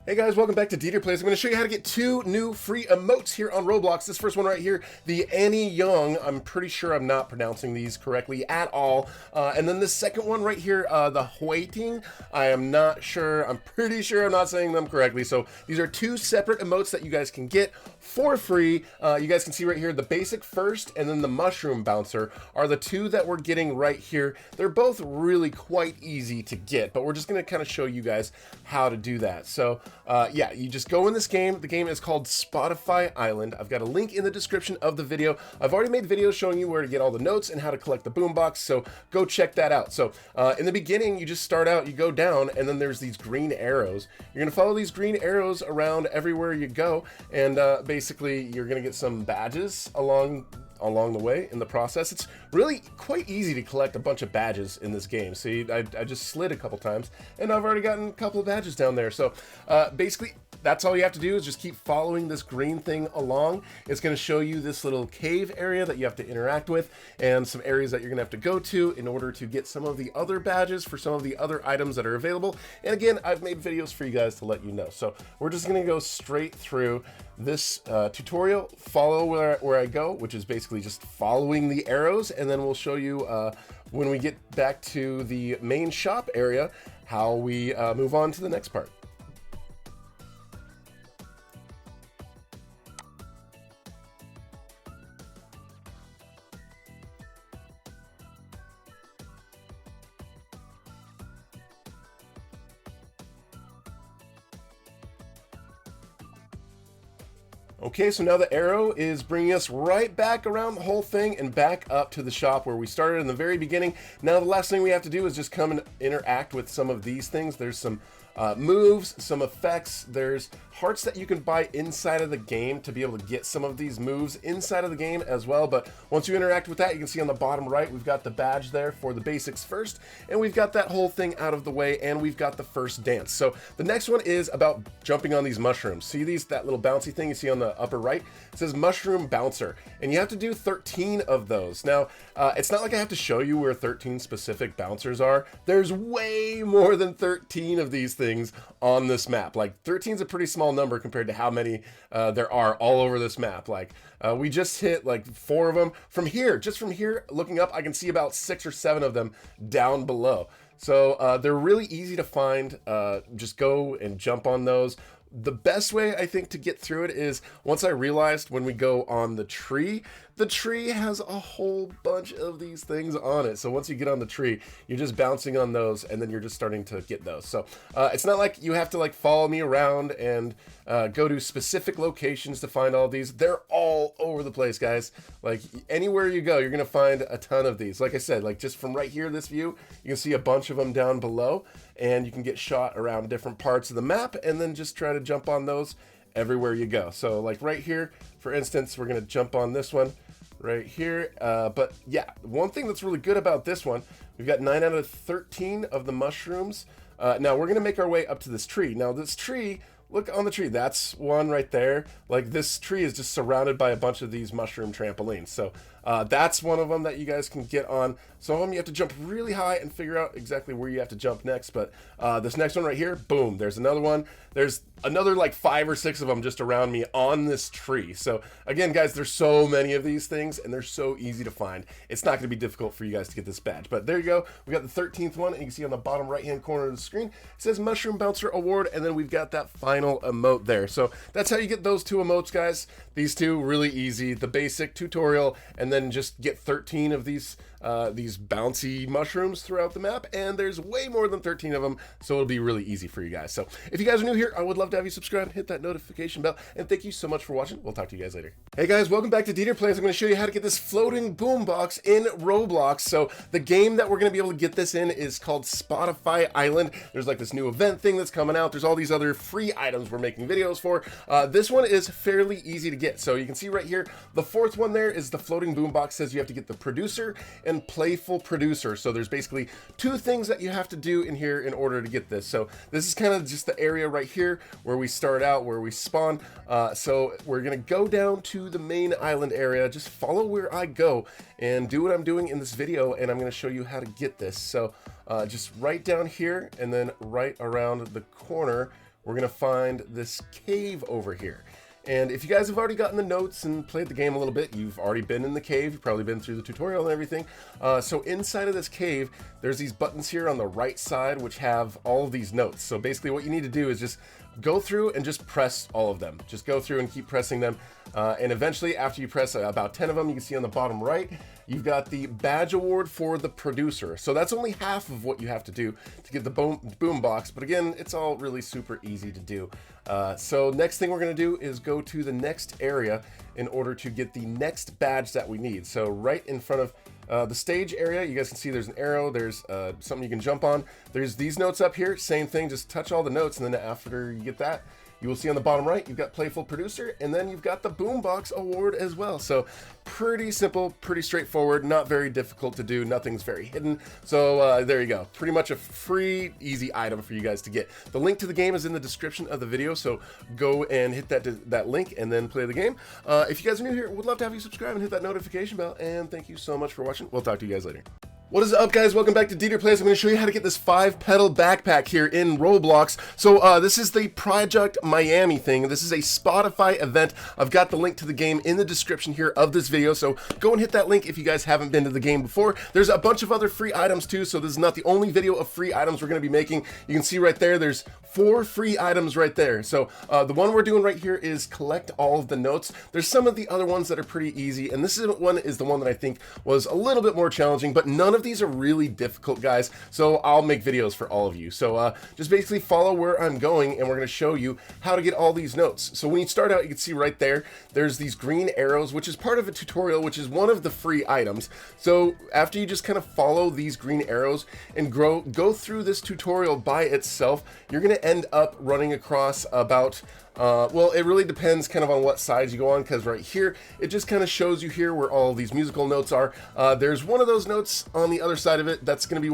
Hey guys, welcome back to DeeterPlays. I'm going to show you how to get two new free emotes here on Roblox. This first one right here, the Annie Young. I'm pretty sure I'm not pronouncing these correctly at all. And then the second one right here, the Waiting. I am not sure. I'm pretty sure I'm not saying them correctly. So these are two separate emotes that you guys can get for free. You guys can see right here, the basic first and then the mushroom bouncer are the two that we're getting right here. They're both really quite easy to get, but we're just going to kind of show you guys how to do that. So yeah, you just go in this game. The game is called Spotify Island. I've got a link in the description of the video. I've already made videos showing you where to get all the notes and how to collect the boombox, so go check that out. So in the beginning, you just start out, you go down, and then there's these green arrows. You're gonna follow these green arrows around everywhere you go, and basically you're gonna get some badges along the way in the process. It's really quite easy to collect a bunch of badges in this game. See, I just slid a couple times and I've already gotten a couple of badges down there. So basically that's all you have to do is just keep following this green thing along. It's going to show you this little cave area that you have to interact with and some areas that you're going to have to go to in order to get some of the other badges for some of the other items that are available. And again, I've made videos for you guys to let you know. So we're just going to go straight through this tutorial, follow where I go, which is basically just following the arrows, and then we'll show you when we get back to the main shop area how we move on to the next part. Okay, so now the arrow is bringing us right back around the whole thing and back up to the shop where we started in the very beginning. Now the last thing we have to do is just come and interact with some of these things. There's some moves, some effects, there's hearts that you can buy inside of the game to be able to get some of these moves inside of the game as well. But once you interact with that, you can see on the bottom right, we've got the badge there for the basics first, and we've got that whole thing out of the way, and we've got the first dance. So the next one is about jumping on these mushrooms. See that little bouncy thing you see on the upper right? It says mushroom bouncer, and you have to do 13 of those. Now, it's not like I have to show you where 13 specific bouncers are. There's way more than 13 of these things on this map. Like 13 is a pretty small number compared to how many there are all over this map. Like we just hit like 4 of them from here. Just from here looking up, I can see about 6 or 7 of them down below. So they're really easy to find. Just go and jump on those. The best way I think to get through it is once I realized when we go on the tree has a whole bunch of these things on it. So once you get on the tree, you're just bouncing on those and then you're just starting to get those. So it's not like you have to like follow me around and go to specific locations to find all these. They're all over the place, guys. Like anywhere you go, you're gonna find a ton of these. Like I said, like just from right here, this view, you can see a bunch of them down below, and you can get shot around different parts of the map and then just try to jump on those everywhere you go. So like right here, for instance, we're gonna jump on this one right here. But yeah, one thing that's really good about this one, we've got 9 out of 13 of the mushrooms. Now we're gonna make our way up to this tree. Now this tree, look on the tree, that's one right there. Like this tree is just surrounded by a bunch of these mushroom trampolines. So that's one of them that you guys can get on. Some of them you have to jump really high and figure out exactly where you have to jump next. But this next one right here, boom, there's another one. There's another like 5 or 6 of them just around me on this tree. So again, guys, there's so many of these things and they're so easy to find. It's not gonna be difficult for you guys to get this badge. But there you go. We got the 13th one, and you can see on the bottom right-hand corner of the screen, it says Mushroom Bouncer Award, and then we've got that final emote there. So that's how you get those 2 emotes, guys. These 2, really easy. The basic tutorial, and then just get 13 of these bouncy mushrooms throughout the map, and there's way more than 13 of them, so it'll be really easy for you guys. So if you guys are new here, I would love to have you subscribe and hit that notification bell, and thank you so much for watching. We'll talk to you guys later. Hey guys, welcome back to DeeterPlays. I'm going to show you how to get this floating boombox in Roblox. So the game that we're going to be able to get this in is called Spotify Island. There's like this new event thing that's coming out. There's all these other free items we're making videos for. This one is fairly easy to get. So you can see right here, the 4th one there is the floating boombox. Says you have to get the producer and playful producer. So there's basically 2 things that you have to do in here in order to get this. So this is kind of just the area right here where we start out, where we spawn. So we're gonna go down to the main island area. Just follow where I go and do what I'm doing in this video, and I'm gonna show you how to get this. So just right down here and then right around the corner, we're gonna find this cave over here. And if you guys have already gotten the notes and played the game a little bit, you've already been in the cave, you've probably been through the tutorial and everything. So inside of this cave, there's these buttons here on the right side which have all of these notes. So basically what you need to do is just go through and just press all of them. Just go through and keep pressing them. And eventually, after you press about 10 of them, you can see on the bottom right, you've got the badge award for the producer. So that's only half of what you have to do to get the Boombox. But again, it's all really super easy to do. So next thing we're going to do is go to the next area in order to get the next badge that we need. So right in front of the stage area, you guys can see there's an arrow, there's something you can jump on. There's these notes up here, same thing, just touch all the notes, and then after you get that, you will see on the bottom right, you've got Playful Producer, and then you've got the Boombox Award as well. So pretty simple, pretty straightforward, not very difficult to do, nothing's very hidden. So there you go, pretty much a free, easy item for you guys to get. The link to the game is in the description of the video, so go and hit that link and then play the game. If you guys are new here, would love to have you subscribe and hit that notification bell, and thank you so much for watching. We'll talk to you guys later. What is up, guys? Welcome back to DeeterPlays. I'm going to show you how to get this 5-petal backpack here in Roblox. So this is the Project Miami thing. This is a Spotify event. I've got the link to the game in the description here of this video, so go and hit that link if you guys haven't been to the game before. There's a bunch of other free items too, so this is not the only video of free items we're going to be making. You can see right there, there's 4 free items right there. So the one we're doing right here is collect all of the notes. There's some of the other ones that are pretty easy, and this one is the one that I think was a little bit more challenging, but none of these are really difficult, guys, so I'll make videos for all of you. So just basically follow where I'm going, and we're going to show you how to get all these notes. So when you start out, you can see right there, there's these green arrows, which is part of a tutorial, which is one of the free items. So after you just kind of follow these green arrows and go through this tutorial by itself, you're going to end up running across about well, it really depends kind of on what sides you go on, because right here, it just kind of shows you here where all these musical notes are. There's one of those notes on the other side of it. That's going to be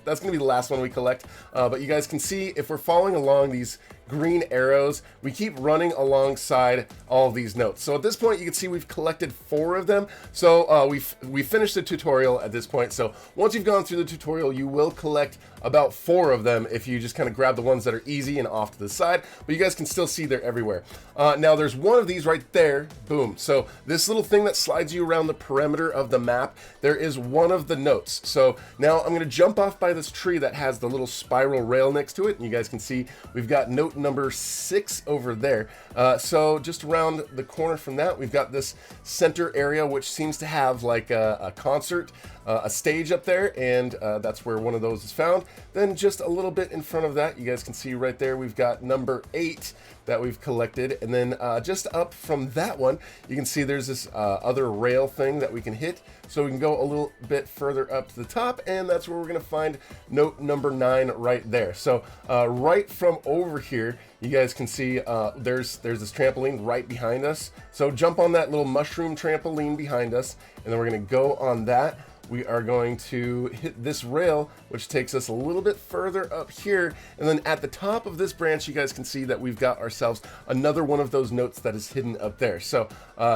that's going to be the last one we collect. But you guys can see if we're following along these green arrows, we keep running alongside all of these notes. So at this point, you can see we've collected 4 of them. So we've finished the tutorial at this point. So once you've gone through the tutorial, you will collect about 4 of them if you just kind of grab the ones that are easy and off to the side, but you guys can still see they're everywhere. Now there's one of these right there, boom. So this little thing that slides you around the perimeter of the map, there is one of the notes. So now I'm gonna jump off by this tree that has the little spiral rail next to it, and you guys can see we've got note number 6 over there. So just around the corner from that, we've got this center area, which seems to have like a concert, a stage up there, and that's where one of those is found. Then just a little bit in front of that, you guys can see right there, we've got number 8 that we've collected. And then just up from that one, you can see there's this other rail thing that we can hit. So we can go a little bit further up to the top, and that's where we're gonna find note number 9 right there. So right from over here, you guys can see there's this trampoline right behind us. So jump on that little mushroom trampoline behind us, and then we're gonna go on that. We are going to hit this rail, which takes us a little bit further up here. And then at the top of this branch, you guys can see that we've got ourselves another one of those notes that is hidden up there. So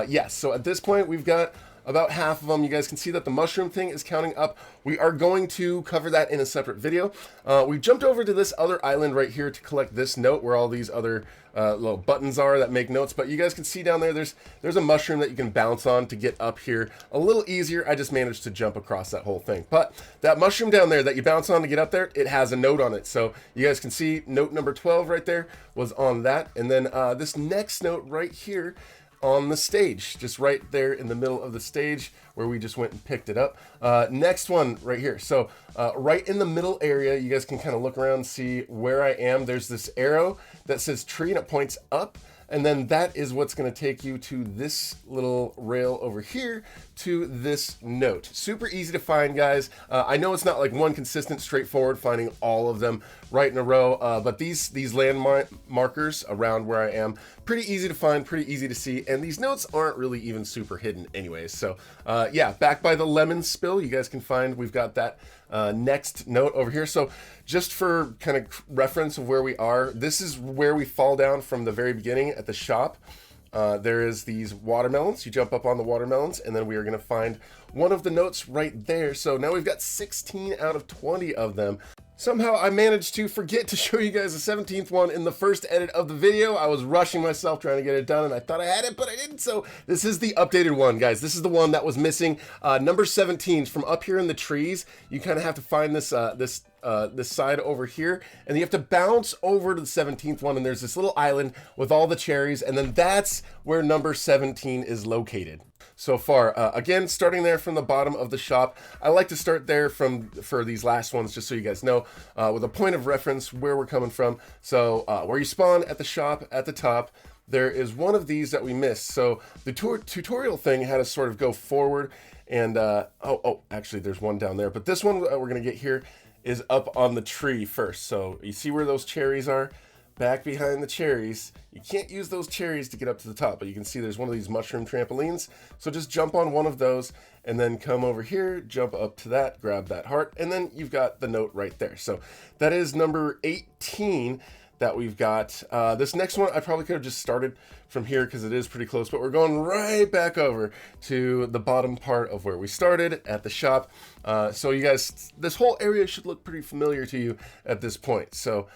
yes, so at this point, we've got about half of them. You guys can see that the mushroom thing is counting up. We are going to cover that in a separate video. We've jumped over to this other island right here to collect this note where all these other little buttons are that make notes. But you guys can see down there, there's a mushroom that you can bounce on to get up here a little easier. I just managed to jump across that whole thing. But that mushroom down there that you bounce on to get up there, it has a note on it. So you guys can see note number 12 right there was on that. And then this next note right here on the stage, just right there in the middle of the stage where we just went and picked it up. Next one right here. So right in the middle area, you guys can kind of look around and see where I am. There's this arrow that says tree and it points up. And then that is what's going to take you to this little rail over here to this note. Super easy to find, guys. I know it's not like one consistent, straightforward finding all of them right in a row, but these markers around where I am, pretty easy to find, pretty easy to see, and these notes aren't really even super hidden anyways. So yeah, back by the lemon spill, you guys can find we've got that next note over here. So just for kind of reference of where we are, this is where we fall down from the very beginning at the shop. There is these watermelons. You jump up on the watermelons, and then we are going to find one of the notes right there. So now we've got 16 out of 20 of them. Somehow I managed to forget to show you guys the 17th one in the first edit of the video. I was rushing myself trying to get it done, and I thought I had it, but I didn't. So this is the updated one, guys. This is the one that was missing. Number 17 from up here in the trees. You kind of have to find this this side over here, and you have to bounce over to the 17th one, and there's this little island with all the cherries, and then that's where number 17 is located. So far, again, starting there from the bottom of the shop. I like to start there for these last ones, just so you guys know, with a point of reference where we're coming from. So where you spawn at the shop at the top, there is one of these that we missed. So the tutorial thing had us sort of go forward, and actually there's one down there, but this one we're gonna get here is up on the tree first. So you see where those cherries are? Back behind the cherries. You can't use those cherries to get up to the top, but you can see there's one of these mushroom trampolines. So just jump on one of those and then come over here, jump up to that, grab that heart, and then you've got the note right there. So that is number 18 that we've got. This next one, I probably could have just started from here because it is pretty close, but we're going right back over to the bottom part of where we started at the shop. So you guys, this whole area should look pretty familiar to you at this point. So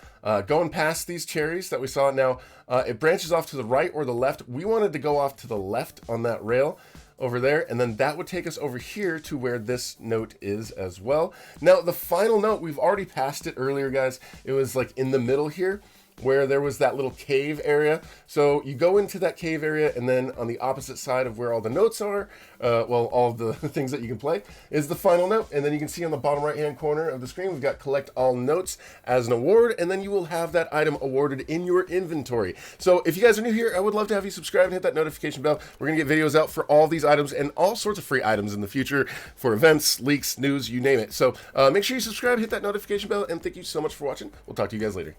going past these cherries that we saw now, it branches off to the right or the left. We wanted to go off to the left on that rail over there, and then that would take us over here to where this note is as well. Now the final note, we've already passed it earlier, guys. It was like in the middle here where there was that little cave area. So you go into that cave area, and then on the opposite side of where all the notes are, well, all of the things that you can play, is the final note. And then you can see on the bottom right hand corner of the screen, we've got collect all notes as an award, and then you will have that item awarded in your inventory. So if you guys are new here, I would love to have you subscribe and hit that notification bell. We're gonna get videos out for all these items and all sorts of free items in the future for events, leaks, news, you name it. So make sure you subscribe, hit that notification bell, and thank you so much for watching. We'll talk to you guys later.